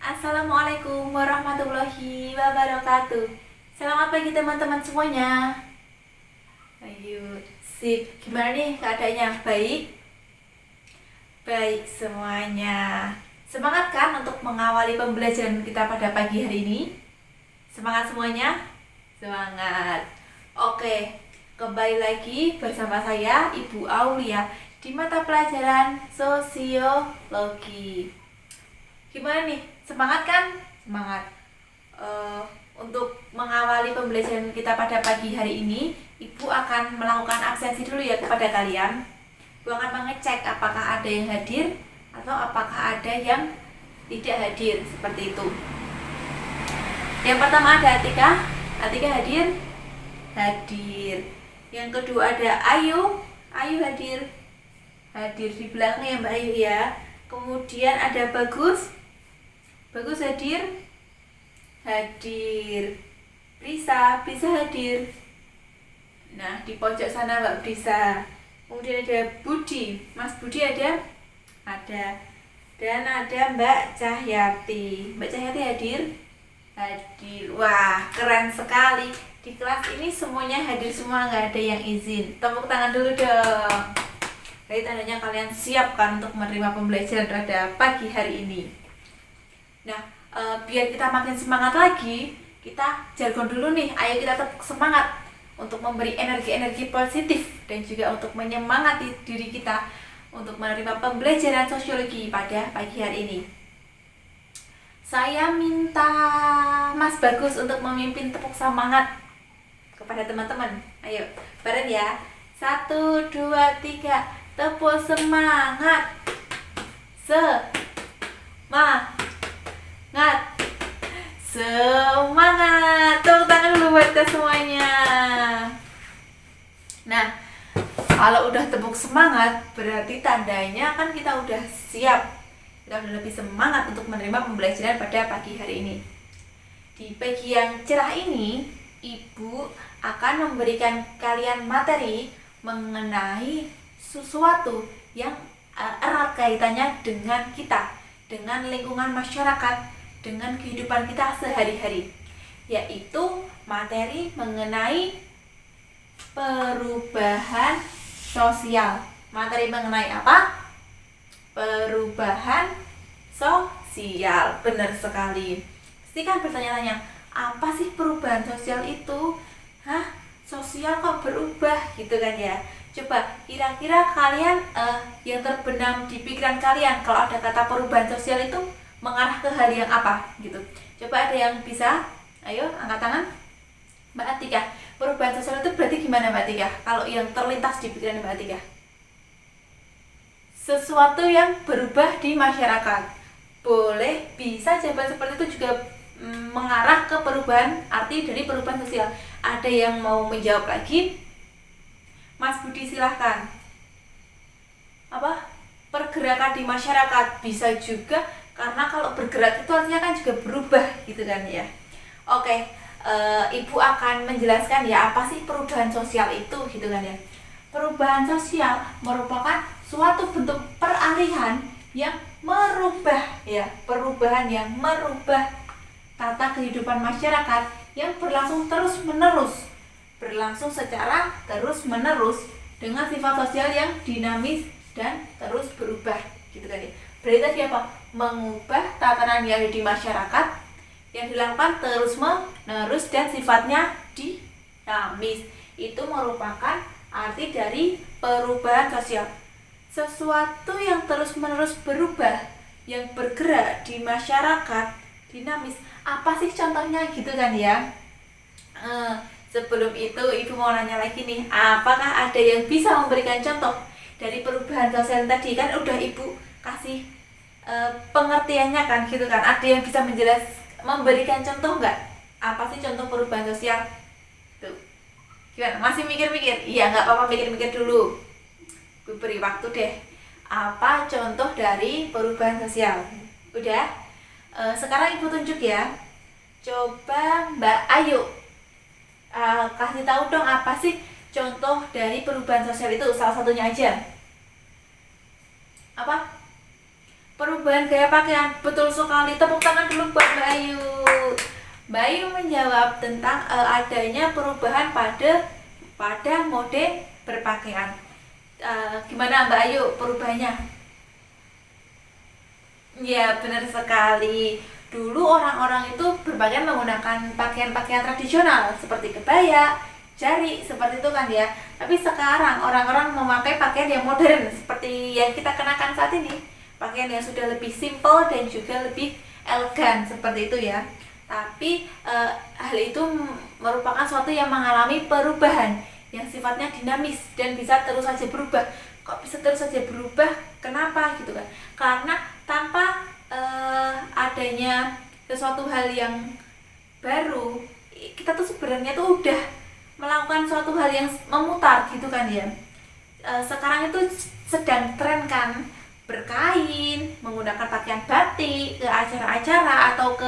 Assalamualaikum warahmatullahi wabarakatuh. Selamat pagi teman-teman semuanya. Ayo, sip. Gimana nih keadaannya? Baik? Baik semuanya. Semangat kan untuk mengawali pembelajaran kita pada pagi hari ini? Semangat semuanya? Semangat. Oke, kembali lagi bersama saya Ibu Aulia di mata pelajaran Sosiologi. Gimana nih? Semangat kan? Semangat. Untuk mengawali pembelajaran kita pada pagi hari ini, Ibu akan melakukan absensi dulu ya kepada kalian. Ibu akan mengecek apakah ada yang hadir atau apakah ada yang tidak hadir, seperti itu. Yang pertama ada Atika. Atika hadir? Hadir. Yang kedua ada Ayu. Ayu hadir? Hadir di belakangnya Mbak Ayu ya. Kemudian ada Bagus. Bagus hadir? Hadir. Prisa hadir? Nah, di pojok sana Mbak Prisa. Kemudian ada Budi. Mas Budi ada? Ada. Dan ada Mbak Cahyati. Mbak Cahyati hadir? Hadir. Wah, keren sekali. Di kelas ini semuanya hadir semua, nggak ada yang izin. Tepuk tangan dulu dong. Jadi tandanya kalian siap kan untuk menerima pembelajaran pada pagi hari ini. Nah, biar kita makin semangat lagi, kita jargon dulu nih. Ayo kita tetap semangat untuk memberi energi-energi positif dan juga untuk menyemangati diri kita untuk menerima pembelajaran sosiologi pada pagi hari ini. Saya minta Mas Bagus untuk memimpin tepuk semangat kepada teman-teman. Ayo, bareng ya. 1, 2, 3. Tepuk semangat. Semangat. Tepuk tangan dulu buat kita semuanya. Nah, kalau udah tepuk semangat, berarti tandanya kan kita udah siap. Kita udah lebih semangat untuk menerima pembelajaran pada pagi hari ini. Di pagi yang cerah ini, Ibu akan memberikan kalian materi mengenai sesuatu yang erat kaitannya dengan kita, dengan lingkungan masyarakat, dengan kehidupan kita sehari-hari, yaitu materi mengenai perubahan sosial. Materi mengenai apa? Perubahan sosial. Benar sekali. Pasti kan bertanya-tanya, apa sih perubahan sosial itu? Sosial kok berubah gitu kan ya? Coba kira-kira kalian yang terbenam di pikiran kalian kalau ada kata perubahan sosial itu mengarah ke hal yang apa gitu. Coba ada yang bisa? Ayo angkat tangan. Mbak Atika, perubahan sosial itu berarti gimana Mbak Atika? Kalau yang terlintas di pikiran Mbak Atika? Sesuatu yang berubah di masyarakat. Boleh, bisa jawaban seperti itu juga mengarah ke perubahan, arti dari perubahan sosial. Ada yang mau menjawab lagi? Mas Budi silahkan. Apa? Pergerakan di masyarakat. Bisa juga, karena kalau bergerak itu artinya kan juga berubah gitu kan ya. Oke, Ibu akan menjelaskan ya apa sih perubahan sosial itu gitu kan ya. Perubahan sosial merupakan suatu bentuk peralihan yang merubah ya, perubahan yang merubah tata kehidupan masyarakat yang berlangsung terus-menerus, berlangsung secara terus-menerus dengan sifat sosial yang dinamis dan terus berubah gitu kan ya. Berarti tadi apa? Mengubah tatanan yang ada di masyarakat yang dilakukan terus-menerus dan sifatnya dinamis. Itu merupakan arti dari perubahan sosial. Sesuatu yang terus-menerus berubah, yang bergerak di masyarakat, dinamis. Apa sih contohnya gitu kan ya? Sebelum itu Ibu mau nanya lagi nih, apakah ada yang bisa memberikan contoh dari perubahan sosial tadi? Kan udah Ibu kasih pengertiannya kan gitu kan. Ada yang bisa memberikan contoh nggak? Apa sih contoh perubahan sosial? Tuh. Gimana? Masih mikir-mikir? Iya, nggak apa-apa, mikir-mikir dulu. Gue beri waktu deh. Apa contoh dari perubahan sosial? Udah? Sekarang Ibu tunjuk ya. Coba Mbak Ayu kasih tahu dong apa sih contoh dari perubahan sosial itu, salah satunya aja. Apa? Perubahan gaya pakaian, betul sekali. Tepuk tangan dulu buat Mbak Ayu. Mbak Ayu menjawab tentang adanya perubahan pada mode berpakaian. Gimana Mbak Ayu perubahannya? Ya, benar sekali. Dulu orang-orang itu berpakaian menggunakan pakaian-pakaian tradisional seperti kebaya, jari, seperti itu kan ya. Tapi sekarang orang-orang memakai pakaian yang modern seperti yang kita kenakan saat ini. Pakaian yang sudah lebih simple dan juga lebih elegan seperti itu ya. Tapi hal itu merupakan suatu yang mengalami perubahan yang sifatnya dinamis dan bisa terus saja berubah. Kok bisa terus saja berubah? Kenapa gitu kan? Karena tanpa adanya sesuatu hal yang baru, kita tuh sebenarnya tuh udah melakukan suatu hal yang memutar gitu kan ya. Sekarang itu sedang tren kan berkain, menggunakan pakaian batik ke acara-acara atau ke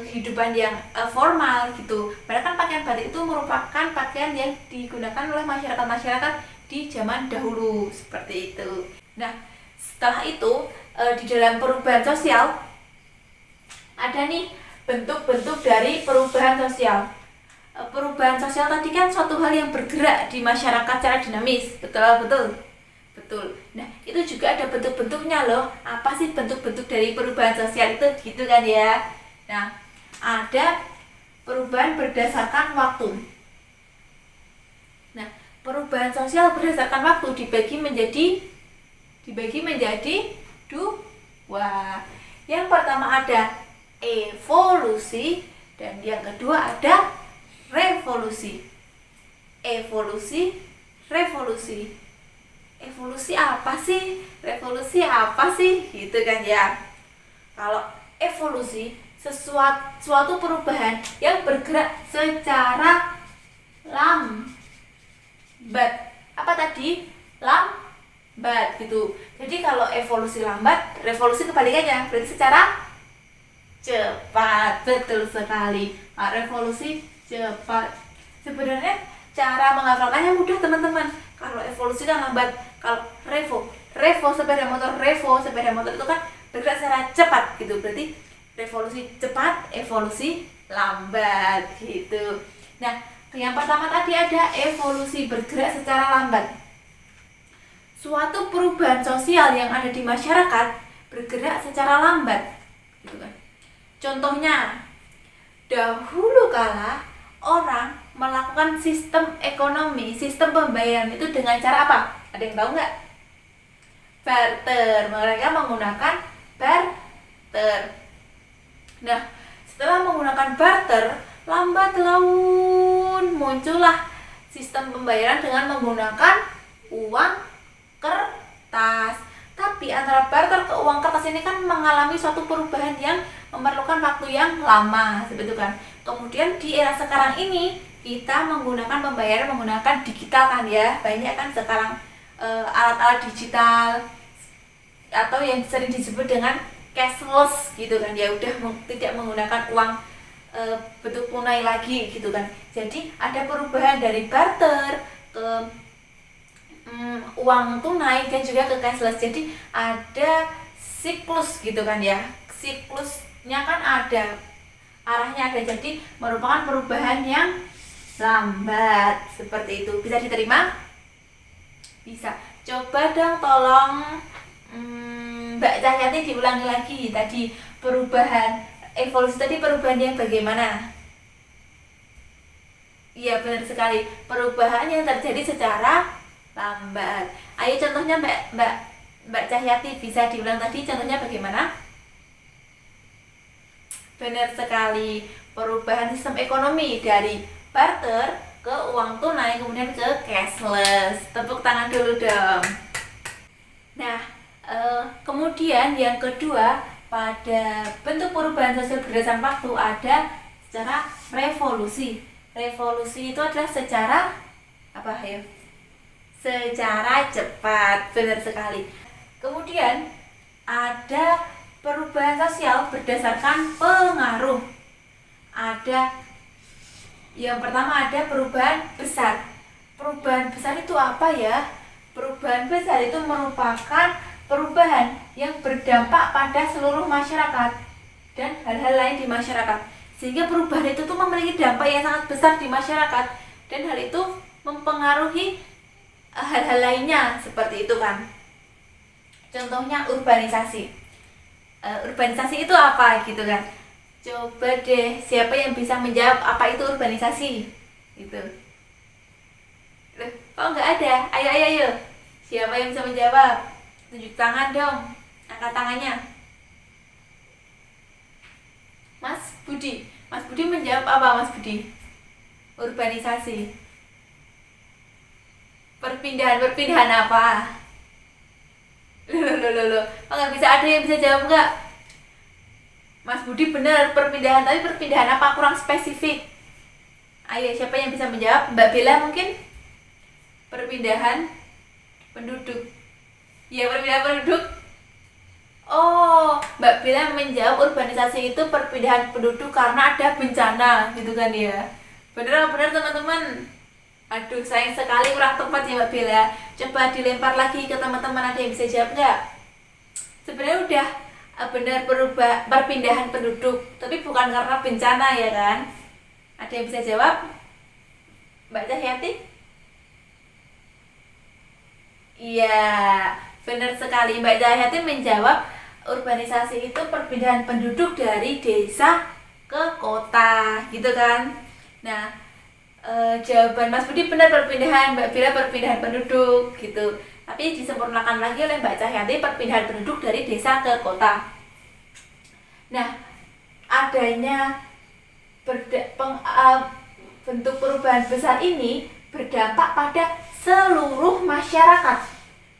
kehidupan yang formal gitu. Padahal kan pakaian batik itu merupakan pakaian yang digunakan oleh masyarakat-masyarakat di zaman dahulu seperti itu. Nah, setelah itu di dalam perubahan sosial ada nih bentuk-bentuk dari perubahan sosial. Perubahan sosial tadi kan suatu hal yang bergerak di masyarakat secara dinamis, betul. Nah, itu juga ada bentuk-bentuknya loh. Apa sih bentuk-bentuk dari perubahan sosial itu gitu kan ya? Nah, ada perubahan berdasarkan waktu. Nah, perubahan sosial berdasarkan waktu dibagi menjadi dua. Yang pertama ada evolusi dan yang kedua ada revolusi. Revolusi apa sih? Revolusi apa sih? Gitu kan ya. Kalau evolusi suatu perubahan yang bergerak secara lambat. Apa tadi? Lambat gitu. Jadi kalau evolusi lambat, revolusi kebalikannya, berarti secara cepat. Betul sekali. Nah, revolusi cepat. Sebenarnya cara menghafalkannya mudah teman-teman. Kalau evolusi kan lambat. Kalau revo sepeda motor itu kan bergerak secara cepat gitu. Berarti revolusi cepat, evolusi lambat gitu. Nah, yang pertama tadi ada evolusi bergerak secara lambat. Suatu perubahan sosial yang ada di masyarakat bergerak secara lambat gitu kan. Contohnya, dahulu kala orang melakukan sistem ekonomi, sistem pembayaran itu dengan cara apa? Ada yang tahu nggak? Barter. Mereka menggunakan barter. Nah, setelah menggunakan barter, lambat laun muncullah sistem pembayaran dengan menggunakan uang kertas. Tapi antara barter ke uang kertas ini kan mengalami suatu perubahan yang memerlukan waktu yang lama, seperti itu kan. Kemudian di era sekarang ini kita menggunakan pembayaran menggunakan digital kan ya. Banyak kan sekarang alat-alat digital atau yang sering disebut dengan cashless gitu kan ya, udah tidak menggunakan uang bentuk tunai lagi gitu kan. Jadi ada perubahan dari barter ke uang tunai dan juga ke cashless. Jadi ada siklus gitu kan ya. Siklusnya kan ada, arahnya ada. Jadi merupakan perubahan yang lambat seperti itu. Bisa diterima? Bisa. Coba dong tolong Mbak Cahyati diulangi lagi tadi perubahan evolusi tadi, perubahan yang bagaimana? Iya, benar sekali. Perubahan yang terjadi secara lambat. Ayo contohnya Mbak Cahyati bisa diulang tadi contohnya bagaimana? Benar sekali. Perubahan sistem ekonomi dari barter ke uang tunai kemudian ke cashless. Tepuk tangan dulu dong. Nah, kemudian yang kedua, pada bentuk perubahan sosial berdasarkan waktu ada secara revolusi. Revolusi itu adalah secara apa ya? Secara cepat, benar sekali. Kemudian ada perubahan sosial berdasarkan pengaruh. Ada yang pertama ada perubahan besar. Perubahan besar itu apa ya? Perubahan besar itu merupakan perubahan yang berdampak pada seluruh masyarakat dan hal-hal lain di masyarakat. Sehingga perubahan itu tuh memiliki dampak yang sangat besar di masyarakat dan hal itu mempengaruhi hal-hal lainnya seperti itu kan. Contohnya urbanisasi. Urbanisasi itu apa gitu kan? Coba deh, siapa yang bisa menjawab apa itu urbanisasi? Gitu. Loh, kok nggak ada? Ayo. Siapa yang bisa menjawab? Tunjuk tangan dong. Angkat tangannya. Mas Budi. Mas Budi menjawab apa Mas Budi? Urbanisasi. Perpindahan apa? Loh. Oh, nggak bisa, ada yang bisa jawab nggak? Mas Budi benar perpindahan, tapi perpindahan apa? Kurang spesifik. Ayo, siapa yang bisa menjawab? Mbak Bella mungkin? Perpindahan penduduk. Ya, perpindahan penduduk. Oh, Mbak Bella menjawab urbanisasi itu perpindahan penduduk karena ada bencana, gitu kan ya? Benar teman-teman. Aduh, sayang sekali kurang tepat ya Mbak Bella. Coba dilempar lagi ke teman-teman, ada yang bisa jawab nggak? Sebenarnya udah benar perpindahan penduduk, tapi bukan karena bencana ya kan? Ada yang bisa jawab? Mbak Cahyati? Iya, benar sekali. Mbak Cahyati menjawab urbanisasi itu perpindahan penduduk dari desa ke kota, gitu kan? Nah, jawaban Mas Budi benar perpindahan, Mbak Bella perpindahan penduduk gitu. Tapi disempurnakan lagi oleh Mbak Cahyati perpindahan penduduk dari desa ke kota. Nah, adanya bentuk perubahan besar ini berdampak pada seluruh masyarakat.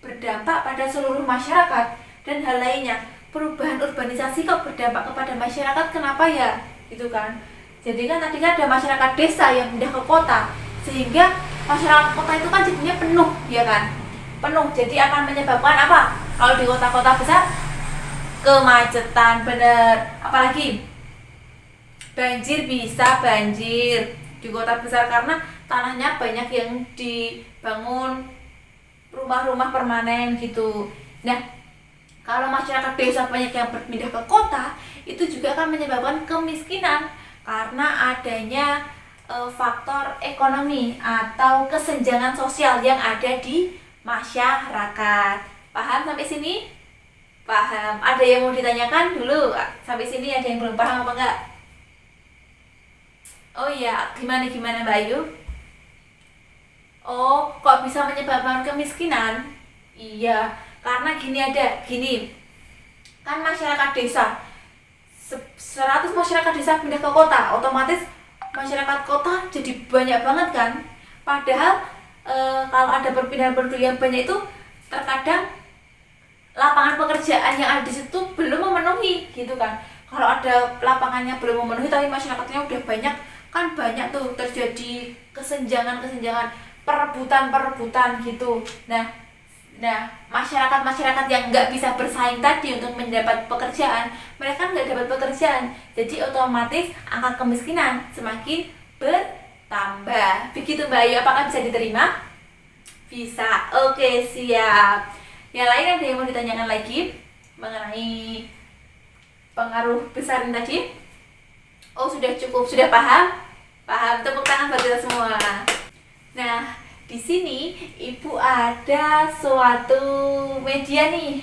Berdampak pada seluruh masyarakat dan hal lainnya. Perubahan urbanisasi kok berdampak kepada masyarakat, kenapa ya? Gitu kan. Jadi kan tadi kan ada masyarakat desa yang pindah ke kota, sehingga masyarakat kota itu kan jadinya penuh, ya kan? Penuh, jadi akan menyebabkan apa? Kalau di kota-kota besar, kemacetan, bener. Apalagi banjir, bisa banjir di kota besar karena tanahnya banyak yang dibangun rumah-rumah permanen gitu. Nah, kalau masyarakat desa banyak yang berpindah ke kota, itu juga akan menyebabkan kemiskinan karena adanya faktor ekonomi atau kesenjangan sosial yang ada di masyarakat. Paham sampai sini? Paham. Ada yang mau ditanyakan dulu? Sampai sini ada yang belum paham apa enggak? Oh iya, gimana Mbak Ayu? Oh, kok bisa menyebabkan kemiskinan? Iya, karena gini. Kan masyarakat desa 100 masyarakat desa pindah ke kota, otomatis masyarakat kota jadi banyak banget kan. Padahal kalau ada perpindahan penduduk yang banyak itu terkadang lapangan pekerjaan yang ada di situ belum memenuhi gitu kan. Kalau ada lapangannya belum memenuhi tapi masyarakatnya udah banyak, kan banyak tuh terjadi kesenjangan, perebutan gitu. Nah, masyarakat yang nggak bisa bersaing tadi untuk mendapat pekerjaan, mereka nggak dapat pekerjaan, jadi otomatis angka kemiskinan semakin bertambah. Begitu Mbak Ayu, apakah bisa diterima? Bisa. Oke, siap. Yang lain ada yang mau ditanyakan lagi mengenai pengaruh besar ini tadi? Oh, sudah cukup, sudah paham? Paham, tepuk tangan buat kita semua. Nah, di sini Ibu ada suatu media nih.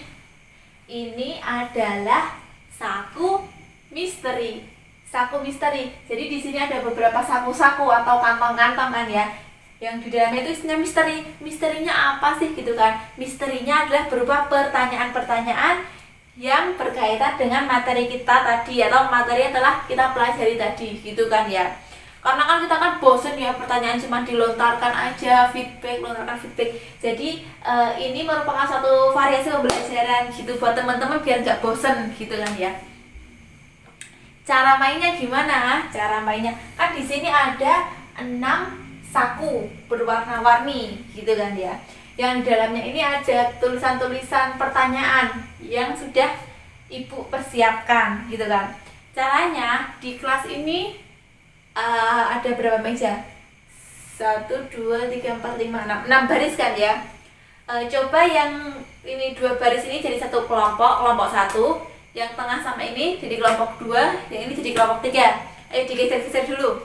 Ini adalah saku misteri. Saku misteri. Jadi di sini ada beberapa saku-saku atau kantong-kantong kan ya. Yang di dalamnya itu isinya misteri. Misterinya apa sih gitu kan? Misterinya adalah berupa pertanyaan-pertanyaan yang berkaitan dengan materi kita tadi atau materi yang telah kita pelajari tadi gitu kan ya. Karena kan kita kan bosen ya pertanyaan cuma dilontarkan aja, feedback. Jadi ini merupakan satu variasi pembelajaran gitu buat teman-teman biar nggak bosen gitu kan ya. Cara mainnya gimana? Cara mainnya kan di sini ada 6 saku berwarna-warni gitu kan ya. Yang di dalamnya ini ada tulisan-tulisan pertanyaan yang sudah Ibu persiapkan gitu kan. Caranya di kelas ini ada berapa meja? 1, 2, 3, 4, 5, 6 baris kan ya. Coba yang ini 2 baris ini jadi satu kelompok 1, yang tengah sama ini jadi kelompok 2, yang ini jadi kelompok 3. Ayo digeser-geser dulu.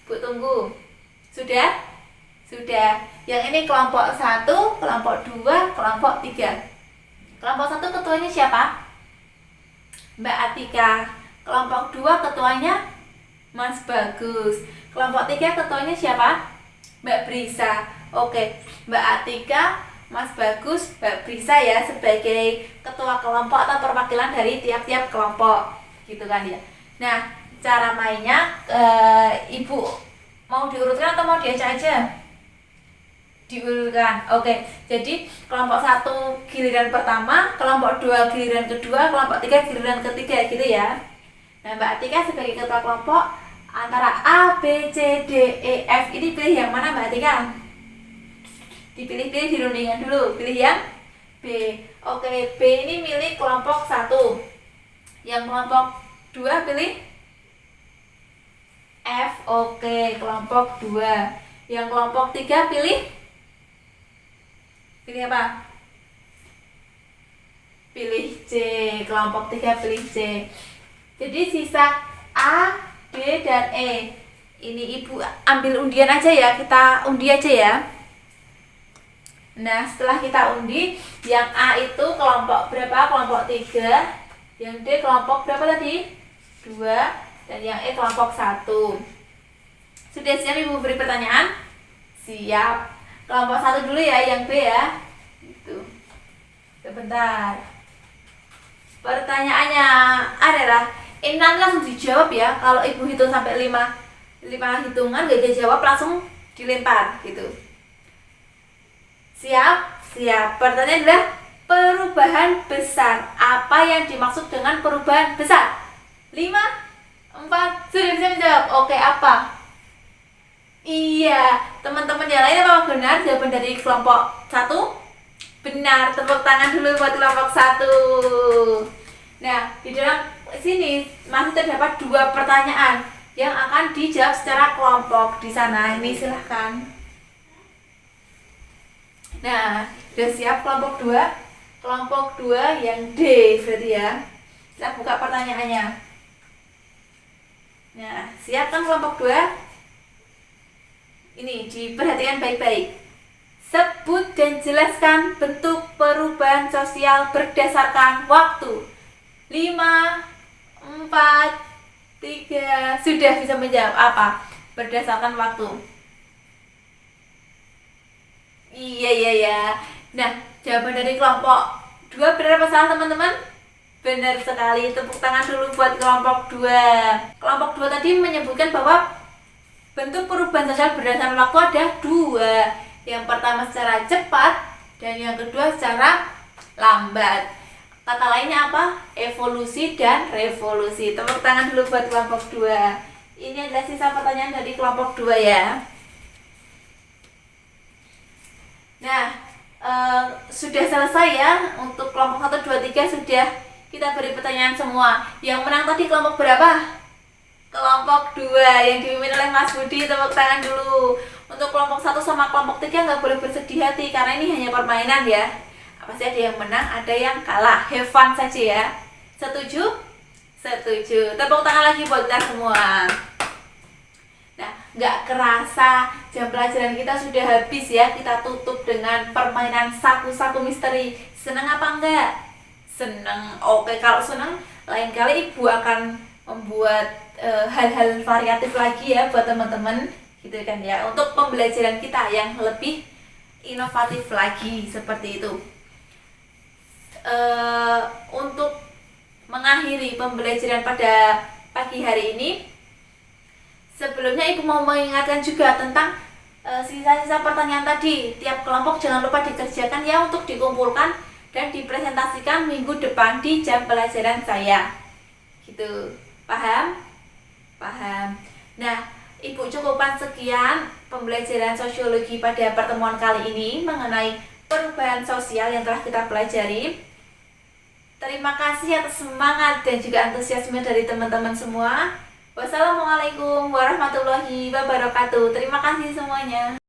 Bu tunggu. Sudah? Sudah. Yang ini kelompok 1, kelompok 2, kelompok 3. Kelompok 1 ketuanya siapa? Mbak Atika. Kelompok 2 ketuanya Mas Bagus. Kelompok 3 ketuanya siapa? Mbak Brisa. Oke, Mbak Atika, Mas Bagus, Mbak Brisa ya sebagai ketua kelompok atau perwakilan dari tiap-tiap kelompok, gitu kan ya. Nah, cara mainnya Ibu mau diurutkan atau mau diacak aja? Diurutkan. Oke, jadi kelompok 1 giliran pertama, kelompok 2 giliran kedua, kelompok 3 giliran ketiga, gitu ya. Nah, Mbak Atika sebagai ketua kelompok antara A, B, C, D, E, F ini pilih yang mana Mbak Atika? Dipilih-pilih, dirundingkan dulu. Pilih yang B. Oke, B ini milih kelompok 1. Yang kelompok 2 pilih F. Oke, kelompok 2. Yang kelompok 3 pilih apa? Pilih C. Kelompok 3 pilih C. Jadi sisa A, B, dan E. Ini Ibu ambil undian aja ya, kita undi aja ya. Nah, setelah kita undi, yang A itu kelompok berapa? Kelompok 3. Yang D kelompok berapa tadi? 2. Dan yang E kelompok 1. Sudah siap Ibu beri pertanyaan? Siap. Kelompok 1 dulu ya, yang B ya. Itu. Sebentar. Pertanyaannya adalah, ini nanti langsung dijawab ya. Kalau Ibu hitung sampai 5 hitungan gak dijawab langsung dilempar gitu. Siap? Siap. Pertanyaan adalah perubahan besar. Apa yang dimaksud dengan perubahan besar? 5, 4, sudah bisa menjawab. Oke, apa? Iya, teman-teman yang lain apa benar jawaban dari kelompok 1? Benar, tepuk tangan dulu buat kelompok 1. Nah, di dalam sini masih terdapat 2 pertanyaan yang akan dijawab secara kelompok di sana. Ini silahkan. Nah, sudah siap kelompok 2? Kelompok 2 yang D berarti ya. Kita buka pertanyaannya. Nah, siap kan kelompok 2? Ini diperhatikan baik-baik. Sebut dan jelaskan bentuk perubahan sosial berdasarkan waktu. 5, 4, 3. Sudah bisa menjawab apa? Berdasarkan waktu. Iya. Nah, jawaban dari kelompok 2 benar apa salah teman-teman? Benar sekali. Tepuk tangan dulu buat kelompok 2. Kelompok 2 tadi menyebutkan bahwa bentuk perubahan sosial berdasarkan waktu ada 2. Yang pertama secara cepat dan yang kedua secara lambat. Kata lainnya apa? Evolusi dan revolusi. Tepuk tangan dulu buat kelompok 2. Ini adalah sisa pertanyaan dari kelompok 2 ya. Nah, sudah selesai ya. Untuk kelompok 1, 2, 3 sudah kita beri pertanyaan semua. Yang menang tadi kelompok berapa? Kelompok 2 yang dipimpin oleh Mas Budi. Tepuk tangan dulu. Untuk kelompok 1 sama kelompok 3 nggak boleh bersedih hati, karena ini hanya permainan ya. Pasti ada yang menang, ada yang kalah. Have fun saja ya. Setuju? Setuju. Tepuk tangan lagi buat kita semua. Nah, nggak kerasa jam pelajaran kita sudah habis ya. Kita tutup dengan permainan saku-saku misteri. Senang apa enggak? Senang. Oke, kalau senang, lain kali Ibu akan membuat hal-hal variatif lagi ya buat teman-teman, gitu kan ya. Untuk pembelajaran kita yang lebih inovatif lagi seperti itu. Untuk mengakhiri pembelajaran pada pagi hari ini, sebelumnya Ibu mau mengingatkan juga tentang sisa-sisa pertanyaan tadi. Tiap kelompok jangan lupa dikerjakan ya, untuk dikumpulkan dan dipresentasikan minggu depan di jam pelajaran saya. Gitu. Paham? Paham. Nah, Ibu cukupkan sekian pembelajaran sosiologi pada pertemuan kali ini mengenai perubahan sosial yang telah kita pelajari. Terima kasih atas semangat dan juga antusiasme dari teman-teman semua. Wassalamualaikum warahmatullahi wabarakatuh. Terima kasih semuanya.